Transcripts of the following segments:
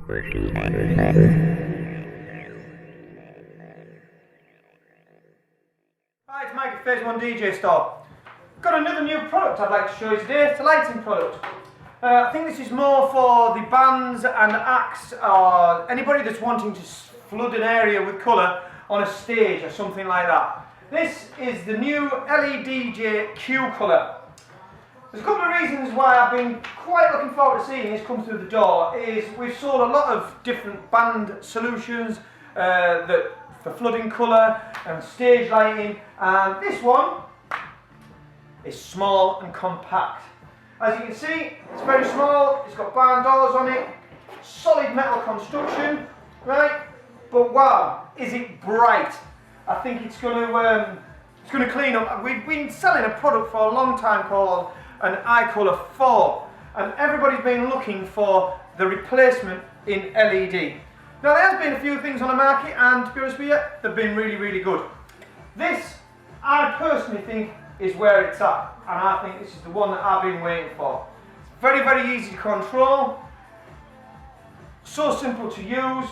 Hi, it's Mike at Phase 1 DJ Store. Got another new product I'd like to show you today. It's a lighting product. I think this is more for the bands and acts or anybody that's wanting to flood an area with colour on a stage or something like that. This is the new ledj Q colour. There's a couple of reasons why I've been quite looking forward to seeing this come through the door. We've sold a lot of different band solutions for flooding colour and stage lighting, and this one is small and compact. As you can see, it's very small, it's got barn doors on it, solid metal construction, right? But wow, is it bright. I think it's going to clean up. We've been selling a product for a long time called an eye colour 4, and everybody's been looking for the replacement in LED. Now there has been a few things on the market, and to be honest with you, they've been really, really good. This, I personally think, is where it's at, and I think this is the one that I've been waiting for. It's very, very easy to control, so simple to use.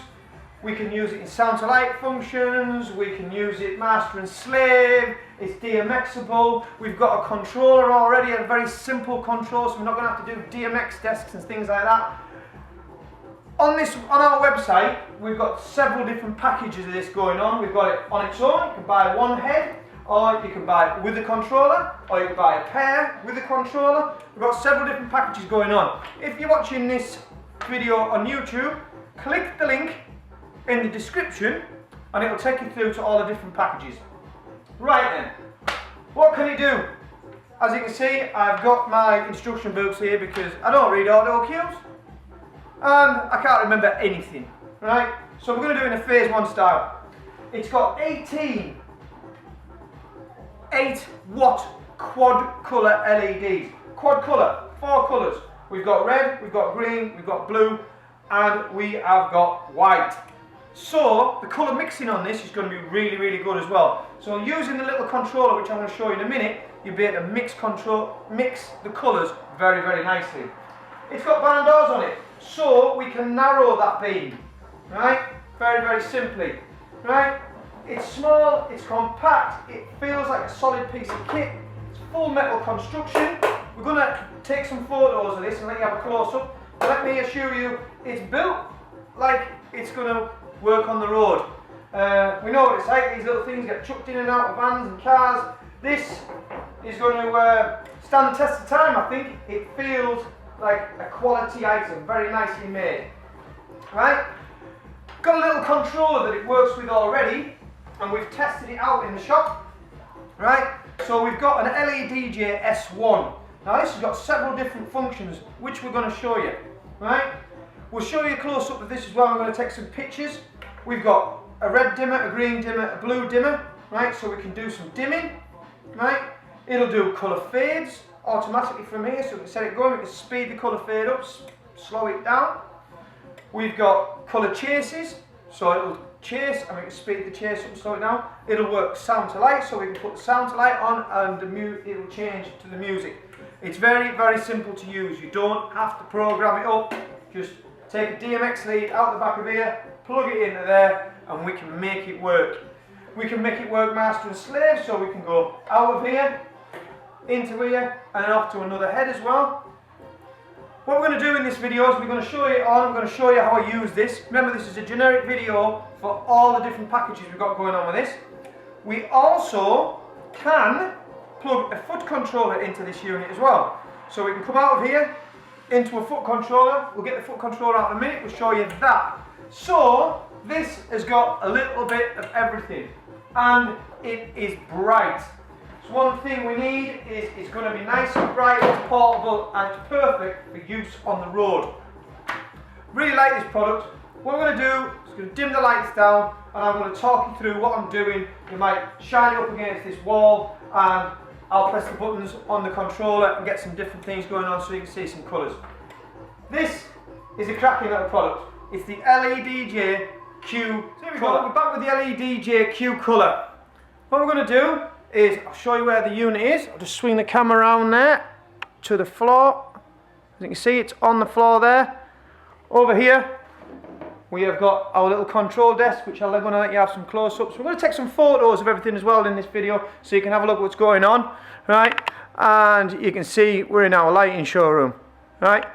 We can use it in sound to light functions, we can use it master and slave, it's DMXable, we've got a controller already, a very simple control, so we're not going to have to do DMX desks and things like that. On our website, we've got several different packages of this going on. We've got it on its own, you can buy one head, or you can buy it with a controller, or you can buy a pair with a controller. We've got several different packages going on. If you're watching this video on YouTube, click the link in the description and it'll take you through to all the different packages. Right then, what can it do? As you can see, I've got my instruction books here because I don't read audio cues and I can't remember anything, right? So we're going to do it in a phase 1 style. It's got 18 8-watt quad colour LEDs. Quad colour, 4 colours. We've got red, we've got green, we've got blue, and we have got white. So the colour mixing on this is going to be really, really good as well. So using the little controller, which I'm going to show you in a minute, you'll be able to mix the colours very, very nicely. It's got barn doors on it, so we can narrow that beam, right? Very, very simply, right? It's small, it's compact, it feels like a solid piece of kit. It's full metal construction. We're going to take some photos of this and let you have a close-up. Let me assure you, it's built like it's going to work on the road. We know what it's like, these little things get chucked in and out of vans and cars. This is going to stand the test of time, I think. It feels like a quality item, very nicely made. Right? Got a little controller that it works with already, and we've tested it out in the shop. Right? So we've got an ledj S1. Now this has got several different functions, which we're going to show you. Right? We'll show you a close-up of this as well. I'm going to take some pictures. We've got a red dimmer, a green dimmer, a blue dimmer, right? So we can do some dimming, right? It'll do colour fades automatically from here, so we can set it going. We can speed the colour fade up, slow it down. We've got colour chases, so it'll chase and we can speed the chase up and slow it down. It'll work sound to light, so we can put the sound to light on and it'll change to the music. It's very, very simple to use. You don't have to program it up. Just take a DMX lead out the back of here, plug it into there, and we can make it work. We can make it work master and slave, so we can go out of here, into here, and off to another head as well. What we're going to do in this video is we're going to show you on, I'm going to show you how I use this. Remember, this is a generic video for all the different packages we've got going on with this. We also can plug a foot controller into this unit as well. So we can come out of here, into a foot controller. We'll get the foot controller out in a minute, we'll show you that. So this has got a little bit of everything and it is bright. So one thing we need is it's going to be nice and bright, it's portable, and it's perfect for use on the road. Really like this product. What I'm going to do is going to dim the lights down and I'm going to talk you through what I'm doing. You might shine it up against this wall and I'll press the buttons on the controller and get some different things going on so you can see some colours. This is a cracking little product. It's the ledj Q colour. We're back with the ledj Q colour. What we're going to do is, I'll show you where the unit is. I'll just swing the camera around there to the floor. As you can see, it's on the floor there. Over here, we have got our little control desk, which I'm going to let you have some close-ups. We're going to take some photos of everything as well in this video, so you can have a look at what's going on, right? And you can see we're in our lighting showroom, right?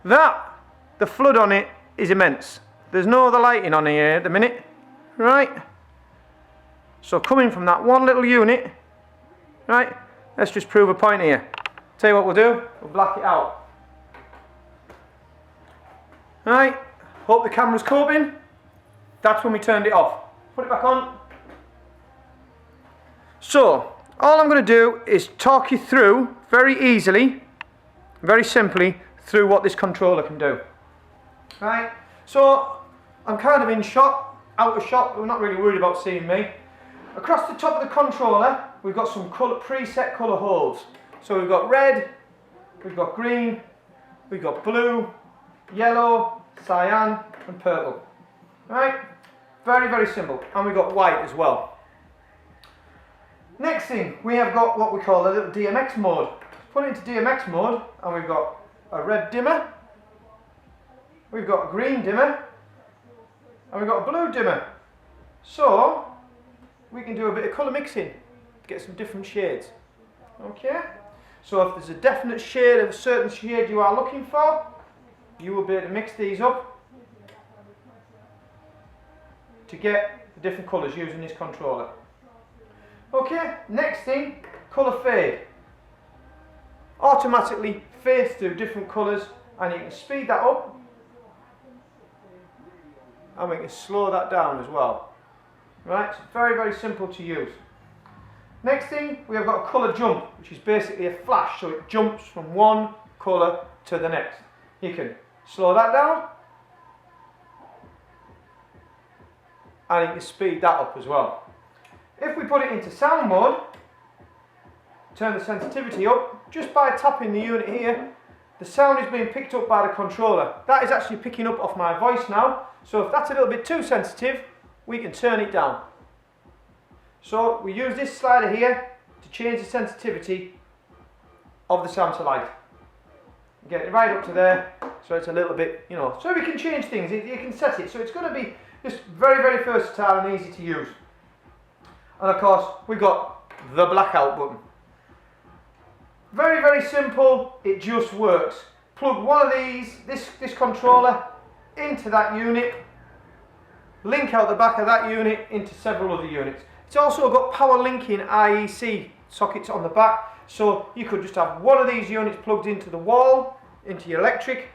The flood on it is immense. There's no other lighting on here at the minute, right? So coming from that one little unit, right? Let's just prove a point here. Tell you what we'll do, we'll black it out. Right? Hope the camera's coping. That's when we turned it off. Put it back on. So, all I'm going to do is talk you through, very easily, very simply, through what this controller can do. Right? So, I'm kind of in shot, out of shot, we're not really worried about seeing me. Across the top of the controller, we've got some preset colour holes. So we've got red, we've got green, we've got blue, yellow, cyan and purple. Right? Very, very simple. And we've got white as well. Next thing, we have got what we call a little DMX mode. Put it into DMX mode and we've got a red dimmer, we've got a green dimmer and we've got a blue dimmer. So we can do a bit of colour mixing to get some different shades. Okay? So if there's a definite shade of a certain shade you are looking for, you will be able to mix these up to get the different colours using this controller. Okay, next thing, colour fade. Automatically fades through different colours and you can speed that up and we can slow that down as well. Right, it's very, very simple to use. Next thing, we have got a colour jump, which is basically a flash, so it jumps from one colour to the next. You can slow that down and you can speed that up as well. If we put it into sound mode, turn the sensitivity up, just by tapping the unit here, the sound is being picked up by the controller. That is actually picking up off my voice now, so if that's a little bit too sensitive, we can turn it down. So we use this slider here to change the sensitivity of the sound to light. Get it right up to there, so it's a little bit, you know, so we can change things, you can set it, so it's going to be just very, very versatile and easy to use. And of course, we've got the blackout button. Very, very simple, it just works. Plug one of these, this controller, into that unit, link out the back of that unit into several other units. It's also got power linking IEC sockets on the back, so you could just have one of these units plugged into the wall, into your electric,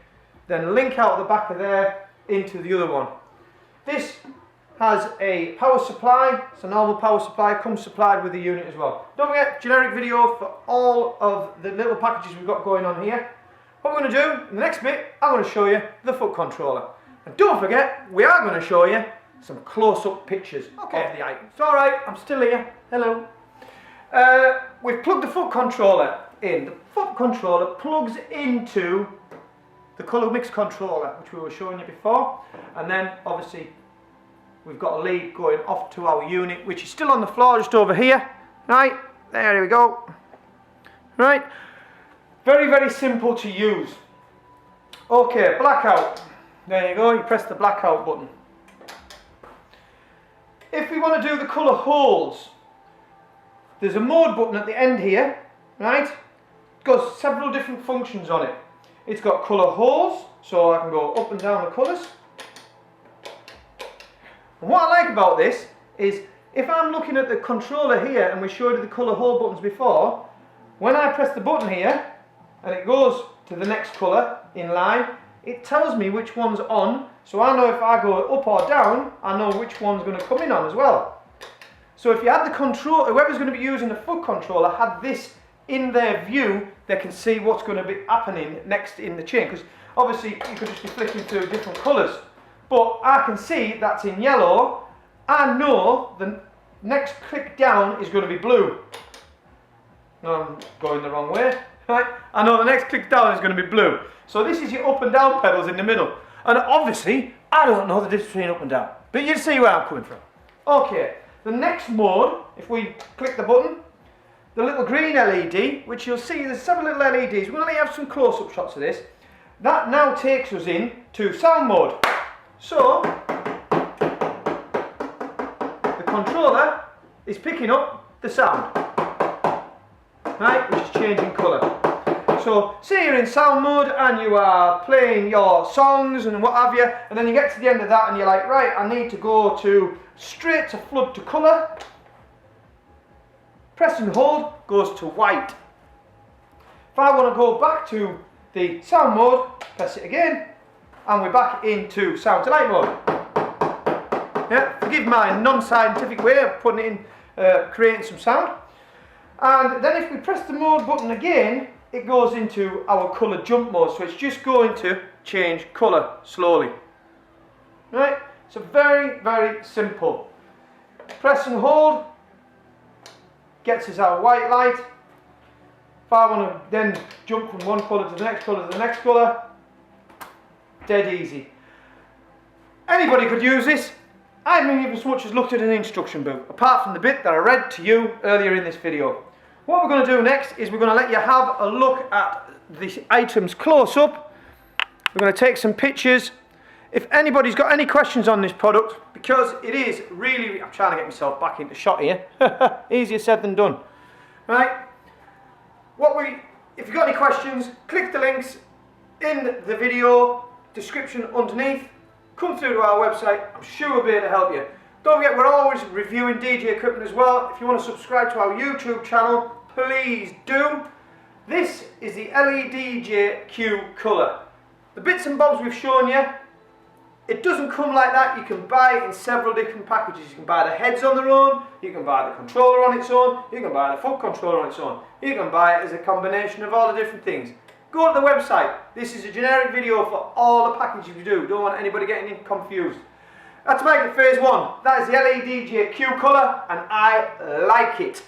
then link out the back of there into the other one. This has a power supply, it's a normal power supply, comes supplied with the unit as well. Don't forget, generic video for all of the little packages we've got going on here. What we're going to do in the next bit, I'm going to show you the foot controller. And don't forget, we are going to show you some close-up pictures of the item. It's alright, I'm still here. Hello. We've plugged the foot controller in. The foot controller plugs into the colour mix controller, which we were showing you before. And then, obviously, we've got a lead going off to our unit, which is still on the floor just over here. Right, there we go. Right, very, very simple to use. Okay, blackout. There you go, you press the blackout button. If we want to do the colour holes, there's a mode button at the end here, right? It's got several different functions on it. It's got colour holes, so I can go up and down the colours. And what I like about this is, if I'm looking at the controller here, and we showed you the colour hole buttons before, when I press the button here, and it goes to the next colour in line, it tells me which one's on, so I know if I go up or down, I know which one's going to come in on as well. So if you had the control, whoever's going to be using the foot controller had this in their view, they can see what's going to be happening next in the chain, because obviously you could just be flicking through different colours. But I can see that's in yellow, I know the next click down is going to be blue. No, I'm going the wrong way. Right? I know the next click down is going to be blue. So this is your up and down pedals in the middle. And obviously, I don't know the difference between up and down. But you'll see where I'm coming from. Okay, the next mode, if we click the button, the little green LED, which you'll see there's several little LEDs. We're going to have some close-up shots of this. That now takes us in to sound mode. So, controller is picking up the sound, right, which is changing colour. So say you're in sound mode and you are playing your songs and what have you, and then you get to the end of that and you're like, right, I need to go to straight to flood to colour. Press and hold goes to white. If I want to go back to the sound mode, press it again, and we're back into sound to light mode. Yeah, forgive my non-scientific way of putting it in, creating some sound. And then if we press the mode button again, it goes into our colour jump mode, so it's just going to change colour slowly. Right, so very, very simple. Press and hold gets us our white light. If I want to then jump from one colour to the next colour to the next colour, dead easy. Anybody could use this. I haven't even so much as looked at an instruction book, apart from the bit that I read to you earlier in this video. What we're going to do next is we're going to let you have a look at the items close up. We're going to take some pictures. If anybody's got any questions on this product, because it is really, I'm trying to get myself back into shot here. Easier said than done. Right? If you've got any questions, click the links in the video description underneath. Come through to our website. I'm sure we'll be able to help you. Don't forget, we're always reviewing DJ equipment as well. If you want to subscribe to our YouTube channel, please do. This is the ledj colour. The bits and bobs we've shown you, it doesn't come like that. You can buy it in several different packages. You can buy the heads on their own, you can buy the controller on its own, you can buy the foot controller on its own, you can buy it as a combination of all the different things. Go to the website. This is a generic video for all the packages we do. Don't want anybody getting confused. That's make it phase 1. That is the ledj colour, and I like it.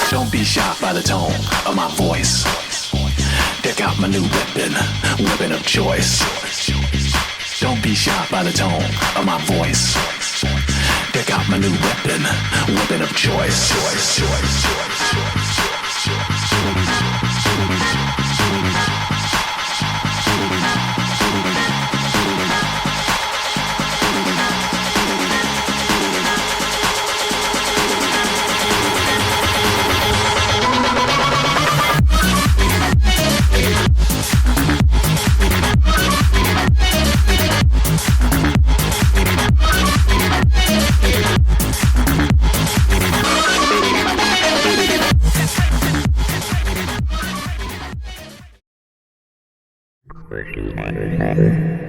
Don't be shocked by the tone of my voice. Check out my new weapon of choice. Don't be shocked by the tone of my voice. Check out my new weapon of choice. Working.